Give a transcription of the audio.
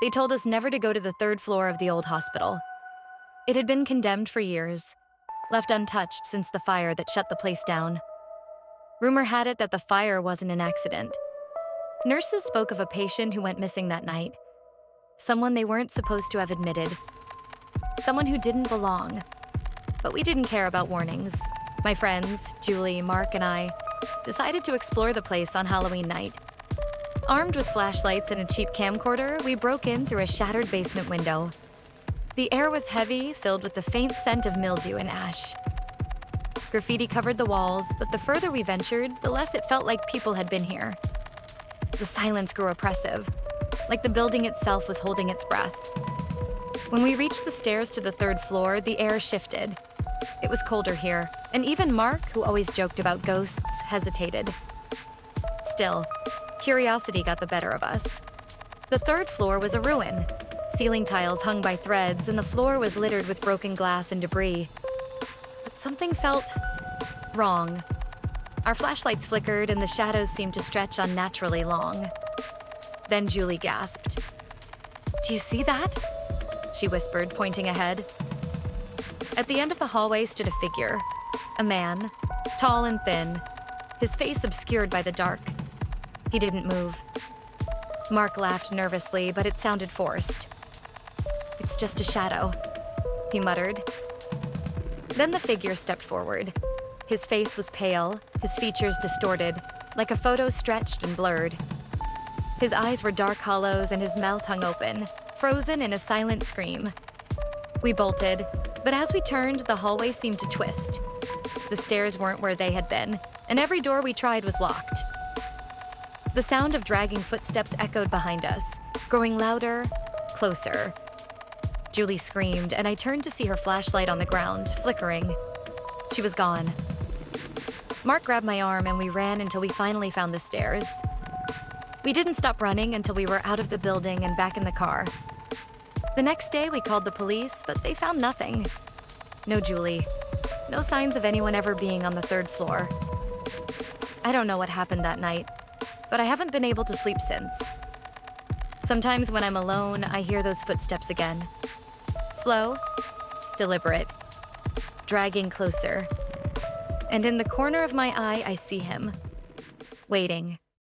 They told us never to go to the third floor of the old hospital. It had been condemned for years, left untouched since the fire that shut the place down. Rumor had it that the fire wasn't an accident. Nurses spoke of a patient who went missing that night. Someone they weren't supposed to have admitted. Someone who didn't belong. But we didn't care about warnings. My friends, Julie, Mark, and I, decided to explore the place on Halloween night. Armed with flashlights and a cheap camcorder, we broke in through a shattered basement window. The air was heavy, filled with the faint scent of mildew and ash. Graffiti covered the walls, but the further we ventured, the less it felt like people had been here. The silence grew oppressive, like the building itself was holding its breath. When we reached the stairs to the third floor, the air shifted. It was colder here, and even Mark, who always joked about ghosts, hesitated. Still, curiosity got the better of us. The third floor was a ruin. Ceiling tiles hung by threads, and the floor was littered with broken glass and debris. But something felt wrong. Our flashlights flickered, and the shadows seemed to stretch unnaturally long. Then Julie gasped. "Do you see that?" she whispered, pointing ahead. At the end of the hallway stood a figure, a man, tall and thin, his face obscured by the dark. He didn't move. Mark laughed nervously, but it sounded forced. "It's just a shadow," he muttered. Then the figure stepped forward. His face was pale, his features distorted, like a photo stretched and blurred. His eyes were dark hollows and his mouth hung open, frozen in a silent scream. We bolted, but as we turned, the hallway seemed to twist. The stairs weren't where they had been, and every door we tried was locked. The sound of dragging footsteps echoed behind us, growing louder, closer. Julie screamed, and I turned to see her flashlight on the ground, flickering. She was gone. Mark grabbed my arm, and we ran until we finally found the stairs. We didn't stop running until we were out of the building and back in the car. The next day, we called the police, but they found nothing. No Julie. No signs of anyone ever being on the third floor. I don't know what happened that night, but I haven't been able to sleep since. Sometimes when I'm alone, I hear those footsteps again. Slow, deliberate, dragging closer. And in the corner of my eye, I see him, waiting.